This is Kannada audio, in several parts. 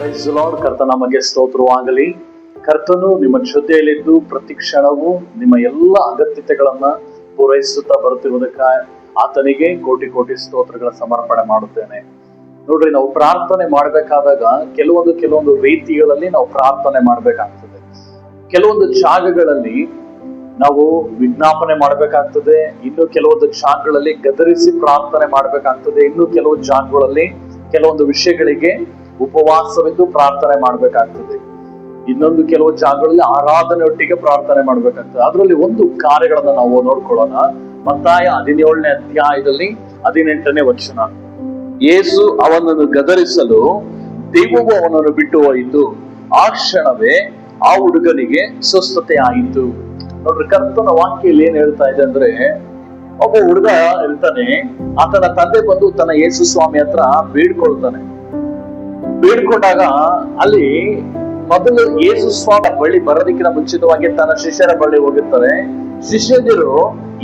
Price lord. ಕರ್ತ ನಮಗೆ ಸ್ತೋತ್ರವಾಗಲಿ. ಕರ್ತನು ನಿಮ್ಮ ಜೊತೆಯಲ್ಲಿದ್ದು ಪ್ರತಿ ಕ್ಷಣವೂ ನಿಮ್ಮ ಎಲ್ಲ ಅಗತ್ಯತೆಗಳನ್ನ ಪೂರೈಸುತ್ತಾ ಬರುತ್ತಿರುವುದಕ್ಕ ಆತನಿಗೆ ಕೋಟಿ ಕೋಟಿ ಸ್ತೋತ್ರಗಳ ಸಮರ್ಪಣೆ ಮಾಡುತ್ತೇನೆ. ನೋಡ್ರಿ, ನಾವು ಪ್ರಾರ್ಥನೆ ಮಾಡ್ಬೇಕಾದಾಗ ಕೆಲವೊಂದು ರೀತಿಗಳಲ್ಲಿ ನಾವು ಪ್ರಾರ್ಥನೆ ಮಾಡ್ಬೇಕಾಗ್ತದೆ. ಕೆಲವೊಂದು ಜಾಗಗಳಲ್ಲಿ ನಾವು ವಿಜ್ಞಾಪನೆ ಮಾಡ್ಬೇಕಾಗ್ತದೆ, ಇನ್ನು ಕೆಲವೊಂದು ಜಾಗಗಳಲ್ಲಿ ಗದರಿಸಿ ಪ್ರಾರ್ಥನೆ ಮಾಡ್ಬೇಕಾಗ್ತದೆ, ಇನ್ನು ಕೆಲವು ಜಾಗಗಳಲ್ಲಿ ಕೆಲವೊಂದು ವಿಷಯಗಳಿಗೆ ಉಪವಾಸವಿದ್ದು ಪ್ರಾರ್ಥನೆ ಮಾಡ್ಬೇಕಾಗ್ತದೆ, ಇನ್ನೊಂದು ಕೆಲವು ಜಾಗಗಳಲ್ಲಿ ಆರಾಧನೆಯೊಟ್ಟಿಗೆ ಪ್ರಾರ್ಥನೆ ಮಾಡ್ಬೇಕಾಗ್ತದೆ. ಅದರಲ್ಲಿ ಒಂದು ಕಾರ್ಯಗಳನ್ನ ನಾವು ನೋಡ್ಕೊಳ್ಳೋಣ. ಮತ್ತಾಯ 17ನೇ ಅಧ್ಯಾಯದಲ್ಲಿ 18ನೇ ವಚನ. ಯೇಸು ಅವನನ್ನು ಗದರಿಸಲು ದೆವ್ವವು ಅವನನ್ನು ಬಿಟ್ಟು ಹೋಯಿತು. ಆ ಕ್ಷಣವೇ ಆ ಹುಡುಗನಿಗೆ ಸ್ವಸ್ಥತೆ ಆಯಿತು. ನೋಡ್ರಿ, ಕರ್ತನ ವಾಕ್ಯಲ್ಲಿ ಏನ್ ಹೇಳ್ತಾ ಇದೆ ಅಂದ್ರೆ, ಒಬ್ಬ ಹುಡುಗ ಇರ್ತಾನೆ, ಆತನ ತಂದೆ ಬಂದು ತನ್ನ ಯೇಸು ಸ್ವಾಮಿ ಹತ್ರ ಬೇಡ್ಕೊಂಡಾಗ ಅಲ್ಲಿ ಮೊದಲು ಯೇಸು ಸ್ವಾಮಿ ಬಳಿ ಬರೋದಕ್ಕಿಂತ ಮುಂಚಿತವಾಗಿ ತನ್ನ ಶಿಷ್ಯರ ಬಳಿ ಹೋಗಿರ್ತಾರೆ. ಶಿಷ್ಯರು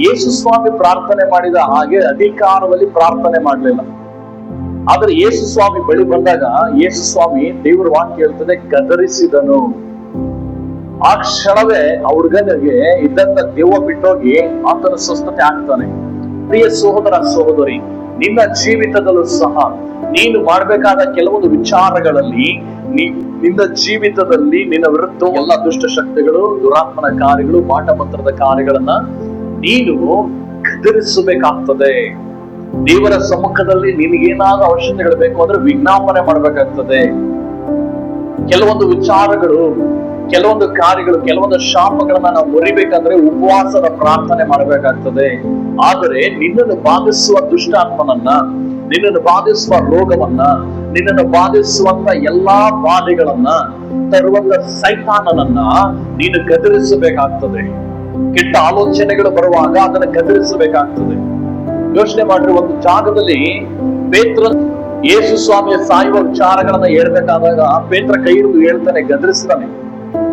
ಯೇಸು ಸ್ವಾಮಿ ಪ್ರಾರ್ಥನೆ ಮಾಡಿದ ಹಾಗೆ ಅಧಿಕಾರದಲ್ಲಿ ಪ್ರಾರ್ಥನೆ ಮಾಡಲಿಲ್ಲ. ಆದ್ರೆ ಯೇಸು ಸ್ವಾಮಿ ಬಳಿ ಬಂದಾಗ ಯೇಸು ಸ್ವಾಮಿ, ದೇವರ ವಾಕ್ಯ ಹೇಳ್ತದೆ, ಗದರಿಸಿದನು. ಆ ಕ್ಷಣವೇ ಆ ಹುಡುಗನಿಗೆ ಇದ್ದಂತ ದೆವ್ವ ಬಿಟ್ಟೋಗಿ ಆತನ ಸ್ವಸ್ಥತೆ ಆಗ್ತಾನೆ. ಪ್ರಿಯ ಸಹೋದರ ಸಹೋದರಿ, ನಿನ್ನ ಜೀವಿತದಲ್ಲೂ ಸಹ ನೀನು ಮಾಡಬೇಕಾದ ಕೆಲವೊಂದು ವಿಚಾರಗಳಲ್ಲಿ, ನಿನ್ನ ಜೀವಿತದಲ್ಲಿ ನಿನ್ನ ವಿರುದ್ಧ ಎಲ್ಲ ದುಷ್ಟ ಶಕ್ತಿಗಳು, ದುರಾತ್ಮನ ಕಾರ್ಯಗಳು, ಮಾಟ ಮಂತ್ರದ ಕಾರ್ಯಗಳನ್ನ ನೀನು ಗದರಿಸಬೇಕಾಗ್ತದೆ. ದೇವರ ಸಮ್ಮುಖದಲ್ಲಿ ನಿನಗೇನಾದ್ರೂ ಅವಶ್ಯಕತೆಗಳು ಬೇಕು ಅಂದ್ರೆ ವಿಜ್ಞಾಪನೆ ಮಾಡ್ಬೇಕಾಗ್ತದೆ. ಕೆಲವೊಂದು ವಿಚಾರಗಳು, ಕೆಲವೊಂದು ಕಾರ್ಯಗಳು, ಕೆಲವೊಂದು ಶಾಪಗಳನ್ನ ನಾವು ಮುರಿಬೇಕಂದ್ರೆ ಉಪವಾಸದ ಪ್ರಾರ್ಥನೆ ಮಾಡಬೇಕಾಗ್ತದೆ. ಆದರೆ ನಿನ್ನನ್ನು ಬಾಧಿಸುವ ದುಷ್ಟಾತ್ಮನನ್ನ, ನಿನ್ನನ್ನು ಬಾಧಿಸುವ ರೋಗವನ್ನ, ನಿನ್ನನ್ನು ಬಾಧಿಸುವಂತ ಎಲ್ಲಾ ಬಾಧೆಗಳನ್ನ ತರುವಂತ ಸೈತಾನನನ್ನ ನೀನು ಗದರಿಸಬೇಕಾಗ್ತದೆ. ಕೆಟ್ಟ ಆಲೋಚನೆಗಳು ಬರುವಾಗ ಅದನ್ನ ಗದರಿಸಬೇಕಾಗ್ತದೆ. ಯೋಚನೆ ಮಾಡ್ರಿ, ಒಂದು ಜಾಗದಲ್ಲಿ ಪೇತ್ರ ಯೇಸು ಸ್ವಾಮಿಯ ಸಾಯುವ ವಿಚಾರಗಳನ್ನ ಹೇಳ್ಬೇಕಾದಾಗ ಪೇತ್ರ ಕೈ ಹಿಡಿದು ಹೇಳ್ತಾನೆ, ಗದರಿಸ್ತಾನೆ,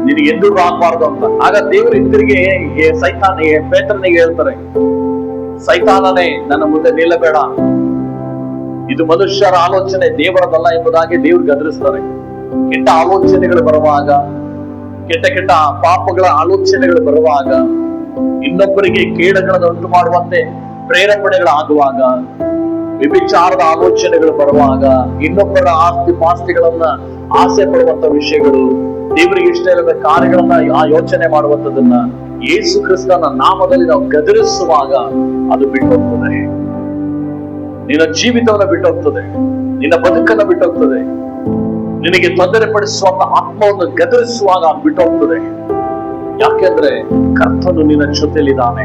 ನಿನಗೆ ಎಂದೂ ಆಗ್ಬಾರ್ದು ಅಂತ. ಆಗ ದೇವರು ಹಿಂದಿರುಗಿ ಪೇತ್ರನಿಗೆ ಹೇಳ್ತಾರೆ, ಸೈತಾನನೇ, ನನ್ನ ಮುಂದೆ ನಿಲ್ಲಬೇಡ, ಇದು ಮನುಷ್ಯರ ಆಲೋಚನೆ, ದೇವರದಲ್ಲ ಎಂಬುದಾಗಿ ದೇವ್ರು ಗದರಿಸ್ತಾರೆ. ಕೆಟ್ಟ ಆಲೋಚನೆಗಳು ಬರುವಾಗ, ಕೆಟ್ಟ ಪಾಪಗಳ ಆಲೋಚನೆಗಳು ಬರುವಾಗ, ಇನ್ನೊಬ್ಬರಿಗೆ ಕೇಡಗಳನ್ನು ಉಂಟು ಮಾಡುವಂತೆ ಪ್ರೇರೇಪಣೆಗಳಾಗುವಾಗ, ವ್ಯಭಿಚಾರದ ಆಲೋಚನೆಗಳು ಬರುವಾಗ, ಇನ್ನೊಬ್ಬರ ಆಸ್ತಿ ಪಾಸ್ತಿಗಳನ್ನ ಆಸೆ ಪಡುವಂತ ವಿಷಯಗಳು, ದೇವರಿಗೆ ಇಷ್ಟ ಇಲ್ಲದ ಕಾರ್ಯಗಳನ್ನ ಯೋಚನೆ ಮಾಡುವಂತದನ್ನ ಯೇಸು ಕ್ರಿಸ್ತನ ನಾಮದಲ್ಲಿ ನಾವು ಗದರಿಸುವಾಗ ಅದು ಬಿಟ್ಟು ಹೋಗ್ತದೆ. ನಿನ್ನ ಜೀವಿತವನ್ನ ಬಿಟ್ಟೋಗ್ತದೆ, ನಿನ್ನ ಬದುಕನ್ನ ಬಿಟ್ಟೋಗ್ತದೆ. ನಿನಗೆ ತೊಂದರೆ ಪಡಿಸುವಂತ ಆತ್ಮವನ್ನು ಗದರಿಸುವಾಗ ಅದು ಬಿಟ್ಟೋಗ್ತದೆ. ಯಾಕೆಂದ್ರೆ ಕರ್ತನು ನಿನ್ನ ಜೊತೆಲಿದ್ದಾನೆ.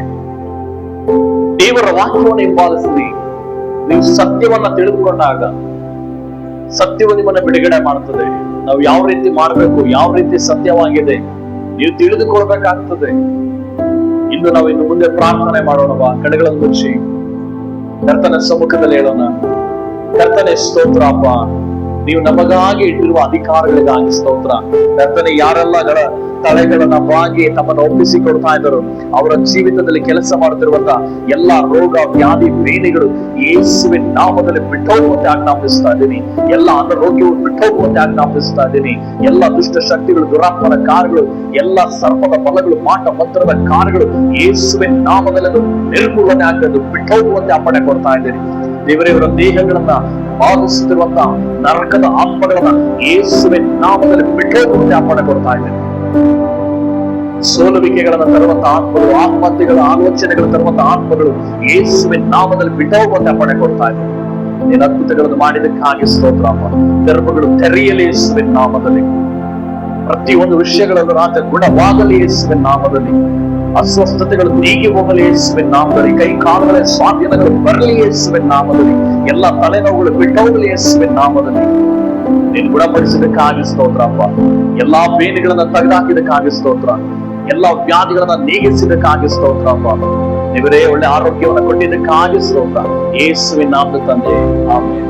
ದೇವರ ವಾಕ್ಯವನ್ನು ಹಿಂಬಾಲಿಸಿ ನೀವು ಸತ್ಯವನ್ನ ತಿಳಿದುಕೊಂಡಾಗ ಸತ್ಯವು ನಿಮ್ಮನ್ನ ಬಿಡುಗಡೆ ಮಾಡುತ್ತದೆ. ನಾವು ಯಾವ ರೀತಿ ಮಾಡಬೇಕು, ಯಾವ ರೀತಿ ಸತ್ಯವಾಗಿದೆ ನೀವು ತಿಳಿದುಕೊಳ್ಬೇಕಾಗ್ತದೆ. ಇನ್ನು ಮುಂದೆ ಪ್ರಾರ್ಥನೆ ಮಾಡೋಣವಾ? ಕಡೆಗಳನ್ನು ಮುಚ್ಚಿ ಕರ್ತನ ಸಮ್ಮುಖದಲ್ಲಿ ಹೇಳೋಣ. ಕರ್ತನೆ ಸ್ತೋತ್ರ ಅಪ್ಪ, ನೀವು ನಮಗಾಗಿ ಇಟ್ಟಿರುವ ಅಧಿಕಾರಗಳಿಗಾಗಿ ಸ್ತೋತ್ರ. ಕರ್ತನೆ, ಯಾರೆಲ್ಲ ತಲೆಗಳನ್ನ ಬಾಗಿ ತಮ್ಮನ್ನು ಒಪ್ಪಿಸಿಕೊಡ್ತಾ ಇದ್ದರು, ಅವರ ಜೀವಿತದಲ್ಲಿ ಕೆಲಸ ಮಾಡುತ್ತಿರುವಂತ ಎಲ್ಲಾ ರೋಗ ವ್ಯಾಧಿ ಬೇನೆಗಳು ಯೇಸುವಿನ ನಾಮದಲ್ಲಿ ಬಿಟ್ಟೋಗುವಂತೆ ಆಜ್ಞಾಪಿಸ್ತಾ ಇದ್ದೀನಿ. ಎಲ್ಲ ಅನಾರೋಗ್ಯವನ್ನು ಬಿಟ್ಟೋಗುವಂತೆ ಆಜ್ಞಾಪಿಸ್ತಾ ಇದ್ದೀನಿ. ಎಲ್ಲ ದುಷ್ಟ ಶಕ್ತಿಗಳು, ದುರಾತ್ಮನ ಕಾರ್ಯಗಳು, ಎಲ್ಲ ಸರ್ಪದ ಬಲಗಳು, ಮಾಟ ಮಂತ್ರದ ಕಾರ್ಯಗಳು ಯೇಸುವಿನ ನಾಮದಲ್ಲಿ ನಿರ್ಮೂಲನೆ ಆಗದು ಬಿಟ್ಟೋಗುವಂತೆ ಅಪ್ಪಣೆ ಕೊಡ್ತಾ ಇದ್ದೀನಿ. ದೇವರ ದೇಹಗಳನ್ನ ಬಾಧಿಸುತ್ತಿರುವಂತ ನರಕದ ಆತ್ಮಗಳನ್ನ ಯೇಸುವಿನ ನಾಮದಲ್ಲಿ ಬಿಟ್ಟೋಗುವಂತೆ ಅಪ್ಪಣೆ ಕೊಡ್ತಾ ಇದ್ದೀನಿ. ಸೋಲುವಿಕೆಗಳನ್ನ ತರುವಂತ ಆತ್ಮಗಳು, ಆತ್ಮಹತ್ಯೆಗಳ ಆಲೋಚನೆಗಳು ತರುವಂತ ಆತ್ಮಗಳು ಯೇಸುವಿನ ನಾಮದಲ್ಲಿ ಬಿಟ್ಟೋಗುವಂತೆ ಅಪ್ಪಣೆ ಕೊಡ್ತಾ ಇದ್ದೀನಿ. ನೀನು ಅದ್ಭುತಗಳನ್ನು ಮಾಡಿದಕ್ಕಾಗಿ ಸ್ತೋತ್ರ ಅಪ್ಪ. ಗರ್ಭಗಳು ತೆರೆಯಲಿ ಯೇಸುವಿನ ನಾಮದಲ್ಲಿ. ಪ್ರತಿಯೊಂದು ವಿಷಯಗಳನ್ನು ರಾತ್ರಿ ಗುಣವಾಗಲಿ ಯೇಸುವಿನ ನಾಮದಲ್ಲಿ. ಅಸ್ವಸ್ಥತೆಗಳು ನೀಗಿ ಹೋಗಲಿ ಯೇಸುವಿನ ನಾಮದಲ್ಲಿ. ಕೈ ಕಾಲುಗಳ ಸ್ವಾಧೀನಗಳು ಬರಲಿ ಯೇಸುವಿನ ನಾಮದಲ್ಲಿ. ಎಲ್ಲ ತಲೆನೋವುಗಳು ಬಿಟ್ಟೋಗಲಿ ಯೇಸುವಿನ ನಾಮದಲ್ಲಿ. ನೀನು ಗುಣಪಡಿಸಿದಕ್ಕಾಗಿ ಸ್ತೋತ್ರ ಅಪ್ಪ. ಎಲ್ಲಾ ಬೇನೆಗಳನ್ನ ತೆಗೆದುಹಾಕಿದಕ್ಕಾಗಿ ಸ್ತೋತ್ರ. ಎಲ್ಲಾ ವ್ಯಾಧಿಗಳನ್ನ ನೀಗಿಸಿದಕ್ಕಾಗಿ ಸ್ತೋತ್ರ ಅಪ್ಪ. ನೀವರೇ ಒಳ್ಳೆ ಆರೋಗ್ಯವನ್ನು ಕೊಟ್ಟಿದ್ದಕ್ಕಾಗಿ ಸ್ತೋತ್ರ. ಯೇಸುವಿನ ನಾಮದ ತಂದೆ, ಆಮೆನ್.